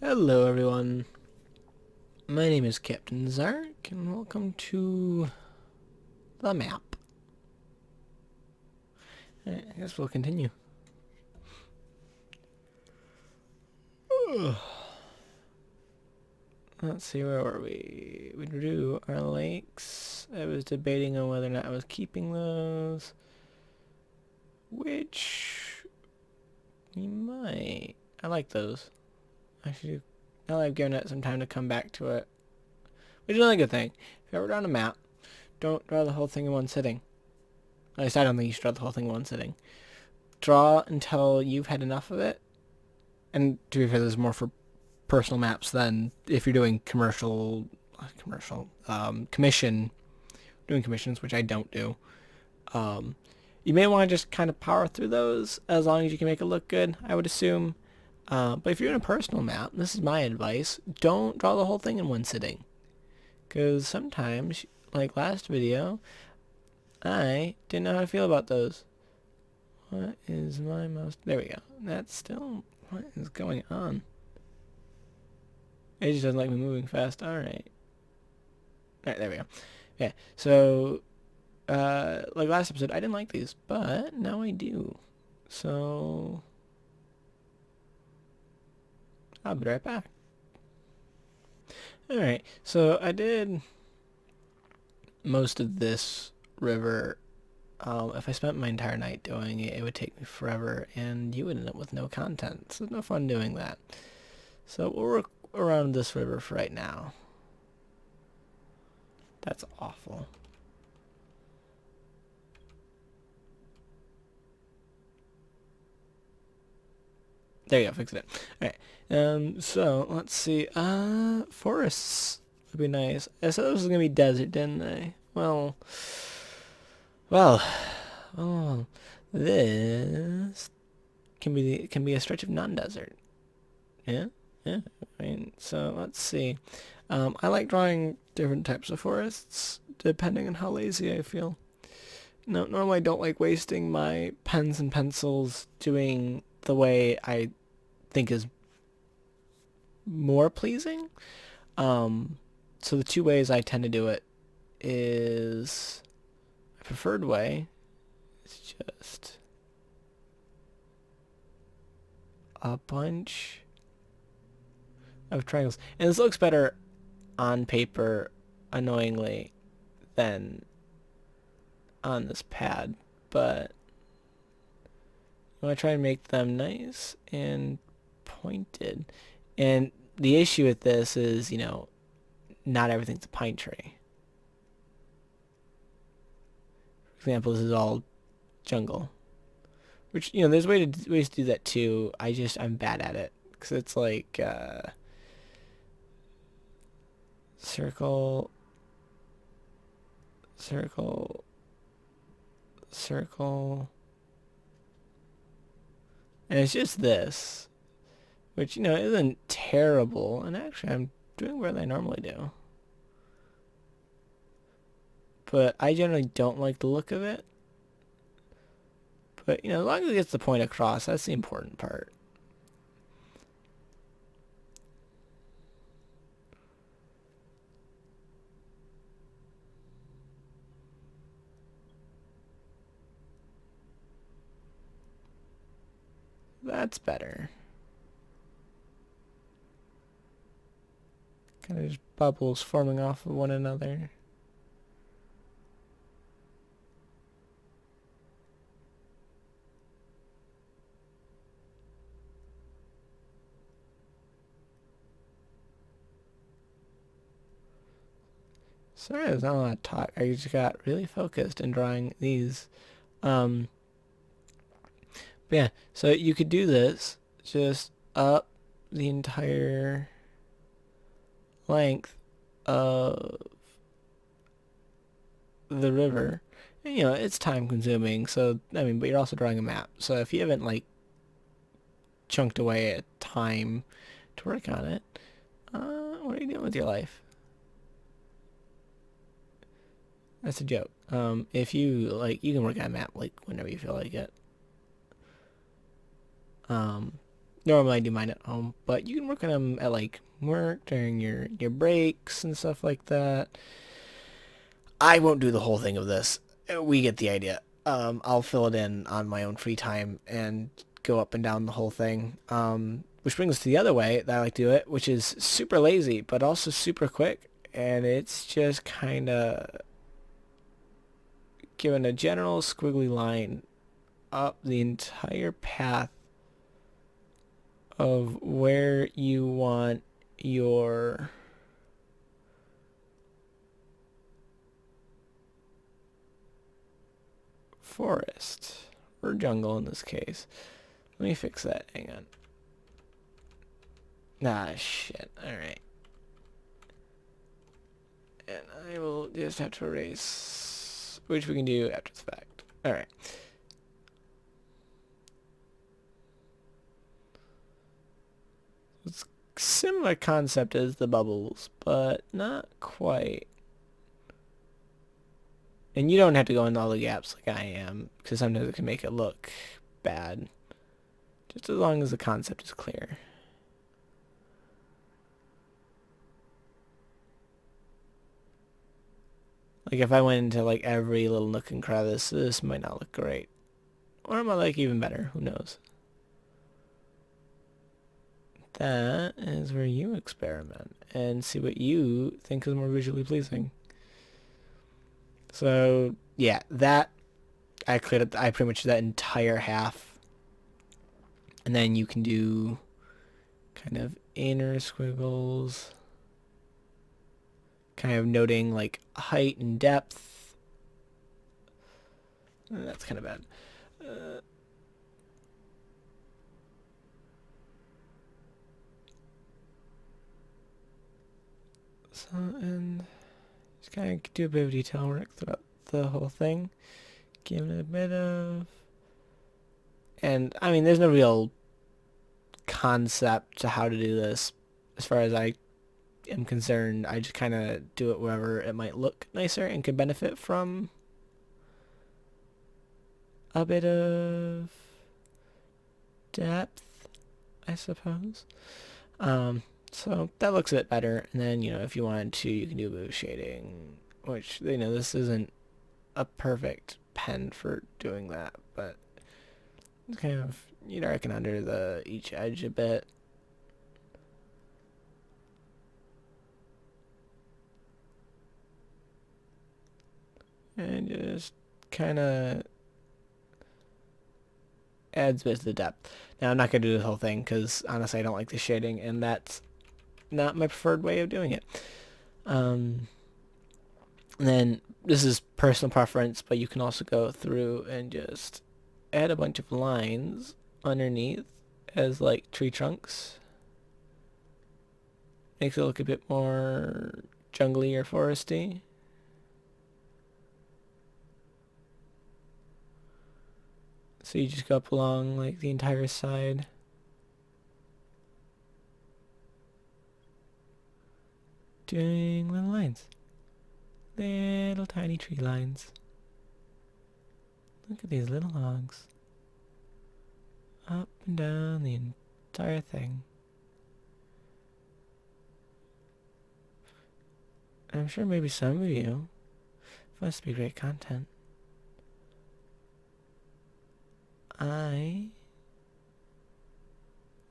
Hello everyone, my name is Captain Zark and welcome to the map. I guess we'll continue. Let's see, where were we? We drew our lakes. I was debating on whether or not I was keeping those, which we might. I like those. Actually, now that I've given it some time to come back to it, which is another good thing. If you ever draw a map, don't draw the whole thing in one sitting. At least I don't think you should draw the whole thing in one sitting. Draw until you've had enough of it. And to be fair, there's more for personal maps than if you're doing commission, doing commissions, which I don't do. You may want to just kind of power through those as long as you can make it look good, I would assume. But if you're doing a personal map, this is my advice, don't draw the whole thing in one sitting. Because sometimes, like last video, I didn't know how to feel about those. What is my mouse? There we go. That's still... What is going on? It just doesn't like me moving fast. Alright. Alright, there we go. Yeah, so... like last episode, I didn't like these, but now I do. So... I'll be right back. Alright, so I did most of this river. If I spent my entire night doing it, it would take me forever, and you would end up with no content. So there's no fun doing that. So we'll work around this river for right now. That's awful. There you go, fixed it. Alright. So let's see. Forests would be nice. I said this was gonna be desert, didn't I? Well, this can be a stretch of non-desert. Yeah, yeah. I mean, so let's see. I like drawing different types of forests depending on how lazy I feel. No, normally I don't like wasting my pens and pencils doing the way I think is more pleasing. So the two ways I tend to do it is my preferred way is just a bunch of triangles. And this looks better on paper, annoyingly, than on this pad, but I want to try and make them nice and pointed. And the issue with this is, not everything's a pine tree. For example, this is all jungle. Which, there's ways to do that too. I'm bad at it. Because it's like, circle, circle, circle. And it's just this. Which, isn't terrible. And actually, I'm doing better than I normally do. But I generally don't like the look of it. But, as long as it gets the point across, that's the important part. That's better. Kind of just bubbles forming off of one another. Sorry, there's not a lot of talk. I just got really focused in drawing these. But yeah, so you could do this just up the entire length of the river. And, it's time consuming, so, but you're also drawing a map. So if you haven't, chunked away at time to work on it, what are you doing with your life? That's a joke. If you, you can work on a map, whenever you feel like it. Normally I do mine at home, but you can work on them at like work during your breaks and stuff like that. I won't do the whole thing of this. We get the idea. I'll fill it in on my own free time and go up and down the whole thing. Which brings us to the other way that I like to do it, which is super lazy, but also super quick. And it's just kind of giving a general squiggly line up the entire path of where you want your forest, or jungle in this case. Let me fix that. Hang on. Ah, shit. Alright. And I will just have to erase, which we can do after the fact. Alright. It's similar concept as the bubbles, but not quite. And you don't have to go into all the gaps like I am, because sometimes it can make it look bad. Just as long as the concept is clear. Like if I went into like every little nook and crevice, this might not look great. Or it might look even better, who knows. That is where you experiment and see what you think is more visually pleasing. So yeah, that I pretty much did that entire half. And then you can do kind of inner squiggles, kind of noting like height and depth. That's kind of bad. And just kind of do a bit of detail work throughout the whole thing. Give it a bit of... And, I mean, there's no real concept to how to do this as far as I am concerned. I just kind of do it wherever it might look nicer and could benefit from a bit of depth, I suppose. So that looks a bit better. And then, if you wanted to, you can do a bit of shading, which, this isn't a perfect pen for doing that, but it's kind of, darken under each edge a bit. And just kind of adds a bit to the depth. Now, I'm not going to do the whole thing because, honestly, I don't like the shading, and that's not my preferred way of doing it. And then this is personal preference, but you can also go through and just add a bunch of lines underneath as like tree trunks. Makes it look a bit more jungly or foresty. So you just go up along like the entire side. Doing little lines. Little tiny tree lines. Look at these little logs. Up and down the entire thing. I'm sure maybe some of you find this to be great content. I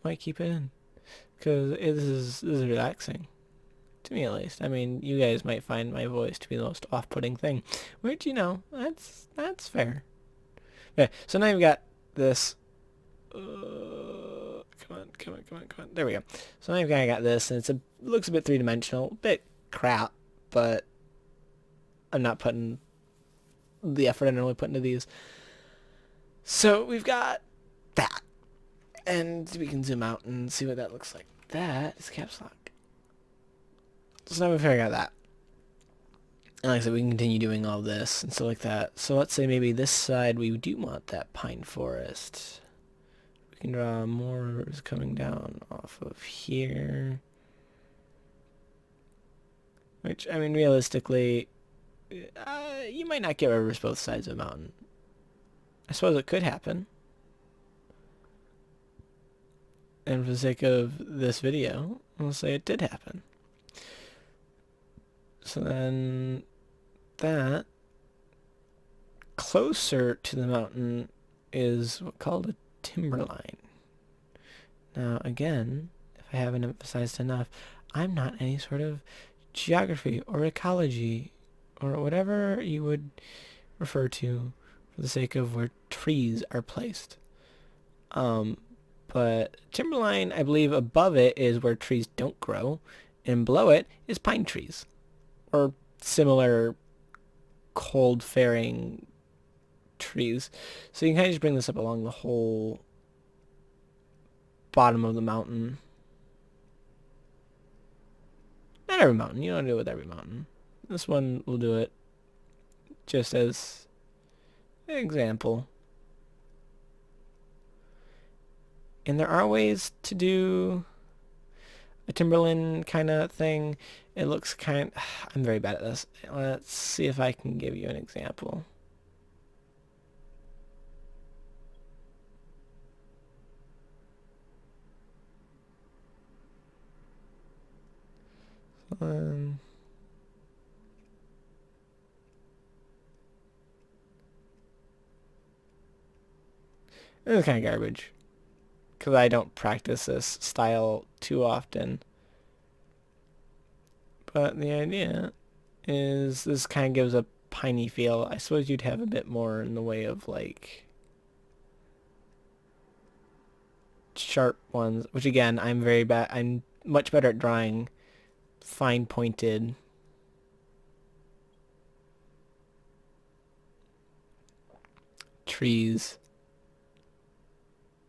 might keep it in because this is relaxing. To me, at least. I mean, you guys might find my voice to be the most off-putting thing, which, that's fair. Okay, so now you've got this. Come on. There we go. So now you've kind of got this, and looks a bit three-dimensional, bit crap, but I'm not putting the effort I normally put into these. So we've got that, and we can zoom out and see what that looks like. That is caps lock. So now we've figured out that. And like I said, we can continue doing all this and stuff like that. So let's say maybe this side we do want that pine forest. We can draw more rivers coming down off of here. Which, I mean, realistically, you might not get rivers both sides of a mountain. I suppose it could happen. And for the sake of this video, we'll say it did happen. So then that closer to the mountain is what's called a timberline. Now again, if I haven't emphasized enough, I'm not any sort of geography or ecology or whatever you would refer to for the sake of where trees are placed. But timberline, I believe above it is where trees don't grow, and below it is pine trees or similar cold-faring trees. So you can kind of just bring this up along the whole bottom of the mountain. Not every mountain. You don't do it with every mountain. This one will do it just as an example. And there are ways to do a timberland kind of thing. It looks kind of... I'm very bad at this. Let's see if I can give you an example. This is kind of garbage because I don't practice this style too often. But the idea is this kind of gives a piney feel. I suppose you'd have a bit more in the way of like sharp ones, which again, I'm very bad. I'm much better at drawing fine pointed trees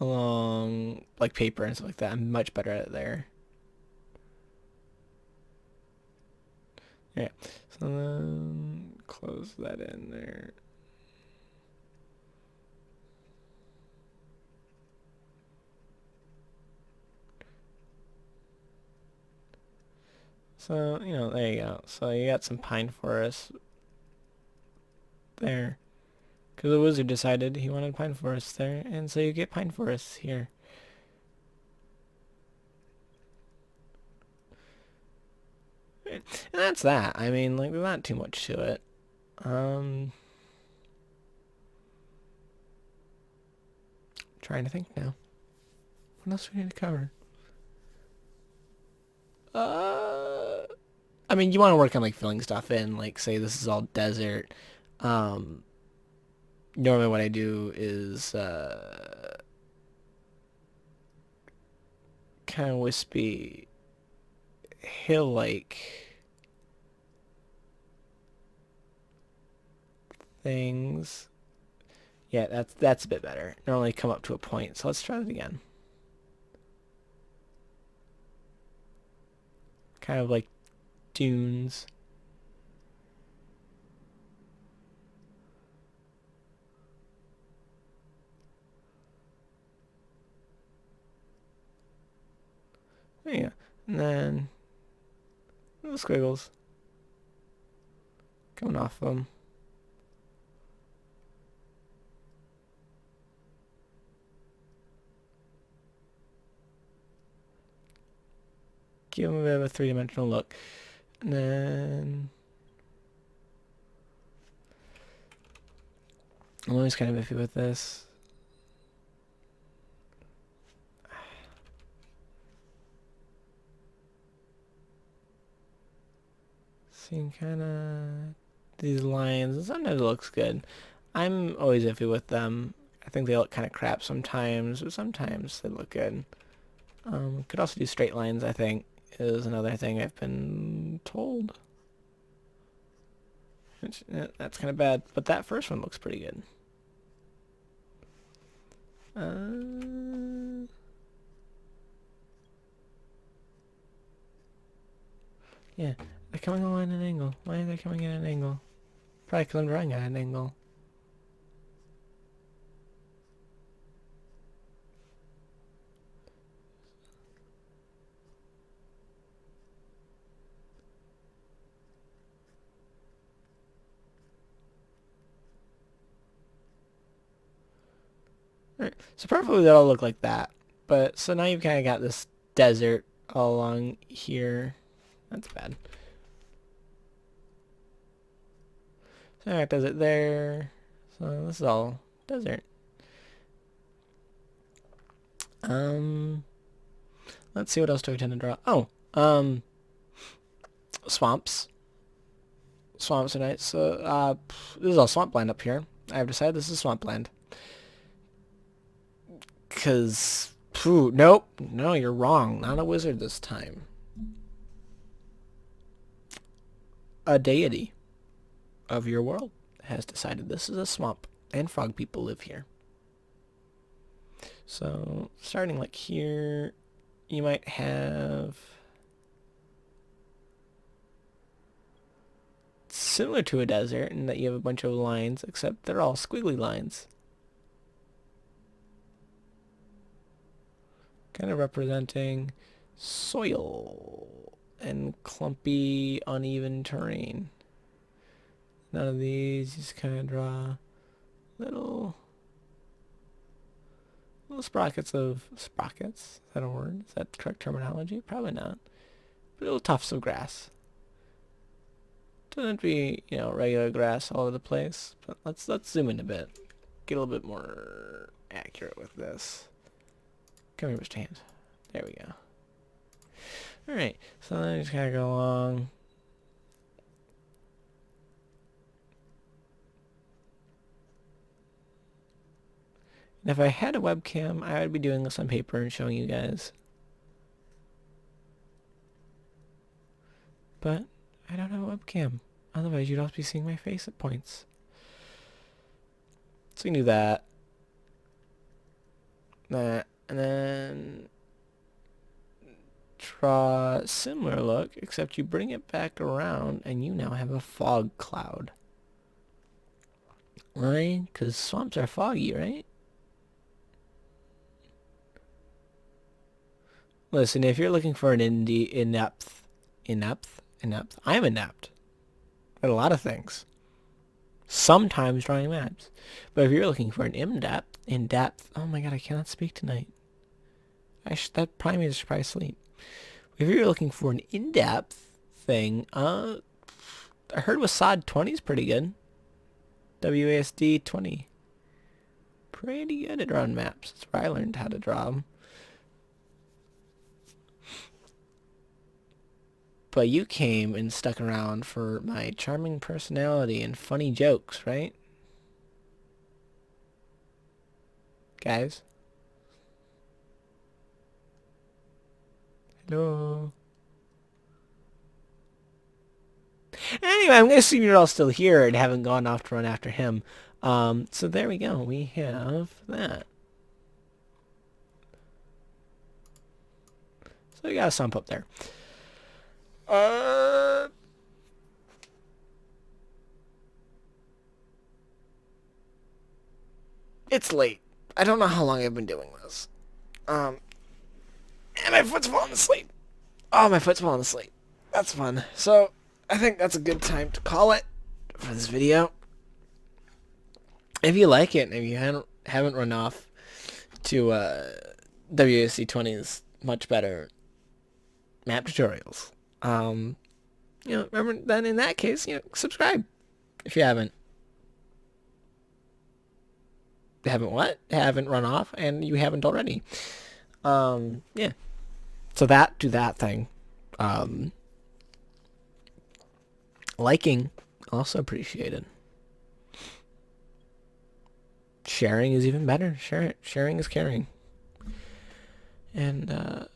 along like paper and stuff like that. I'm much better at it there. Yeah, so then close that in there. So, you know, there you go. So you got some pine forest there. Because the wizard decided he wanted pine forests there, and so you get pine forests here. And that's that. I mean, like, there's not too much to it. Trying to think now. What else do we need to cover? I mean, you want to work on, like, filling stuff in. Like, say this is all desert. Normally what I do is, kind of wispy hill-like things. Yeah, that's a bit better. Normally come up to a point, so let's try that again. Kind of like dunes. There you go. And then little squiggles coming off them. Give them a bit of a three-dimensional look. And then I'm always kind of iffy with this. Seeing kind of these lines, and sometimes it looks good. I'm always iffy with them. I think they look kind of crap sometimes, but sometimes they look good. Could also do straight lines, I think, is another thing I've been told. Which, that's kind of bad, but that first one looks pretty good. Yeah, they're coming along at an angle. Why are they coming at an angle? Probably because I'm drawing at an angle. Alright, so probably that'll look like that. But, so now you've kind of got this desert all along here. That's bad. So I got desert there. So this is all desert. Let's see what else do I tend to draw. Oh, swamps. Swamps are nice. So, this is all swampland up here. I've decided this is swampland. Cause, nope. No, you're wrong. Not a wizard this time. A deity of your world has decided this is a swamp, and frog people live here. So, starting like here, you might have similar to a desert in that you have a bunch of lines, except they're all squiggly lines. Kind of representing soil and clumpy, uneven terrain. None of these, just kind of draw little sprockets of sprockets. Is that a word? Is that the correct terminology? Probably not. Little tufts of grass. Doesn't be, regular grass all over the place. But let's zoom in a bit. Get a little bit more accurate with this. Come here, Mr. Hand. There we go. Alright, so then I just kind of go along. And if I had a webcam, I would be doing this on paper and showing you guys. But I don't have a webcam. Otherwise, you'd also be seeing my face at points. So you can do that. That. And then draw a similar look, except you bring it back around and you now have a fog cloud. Right? Because swamps are foggy, right? Listen, if you're looking for an inept, I'm inept at a lot of things. Sometimes drawing maps. But if you're looking for an in-depth, oh my god, I cannot speak tonight. That probably means I should probably sleep. If you're looking for an in-depth thing, I heard WASD 20 is pretty good. WASD 20. Pretty good at drawing maps. That's where I learned how to draw them. But you came and stuck around for my charming personality and funny jokes, right? Guys? Hello? Anyway, I'm going to assume you're all still here and haven't gone off to run after him. So there we go. We have that. So we got a sump up there. It's late. I don't know how long I've been doing this. And my foot's falling asleep. Oh, my foot's falling asleep. That's fun. So, I think that's a good time to call it for this video. If you like it, and if you haven't run off to WASD 20's much better map tutorials, remember, then in that case, subscribe if you haven't. Haven't run off, and you haven't already. Yeah. So do that thing. Liking, also appreciated. Sharing is even better. Share it. Sharing is caring. And, I'm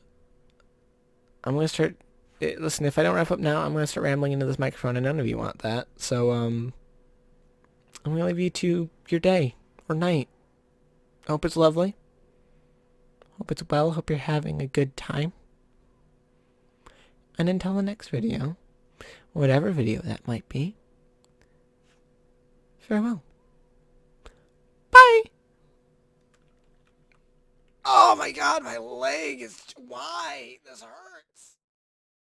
going to start... Listen, if I don't wrap up now, I'm going to start rambling into this microphone, and none of you want that. So, I'm going to leave you to your day or night. Hope it's lovely. Hope it's well. Hope you're having a good time. And until the next video, whatever video that might be, farewell. Bye! Oh my god, my leg is... Why? This hurts.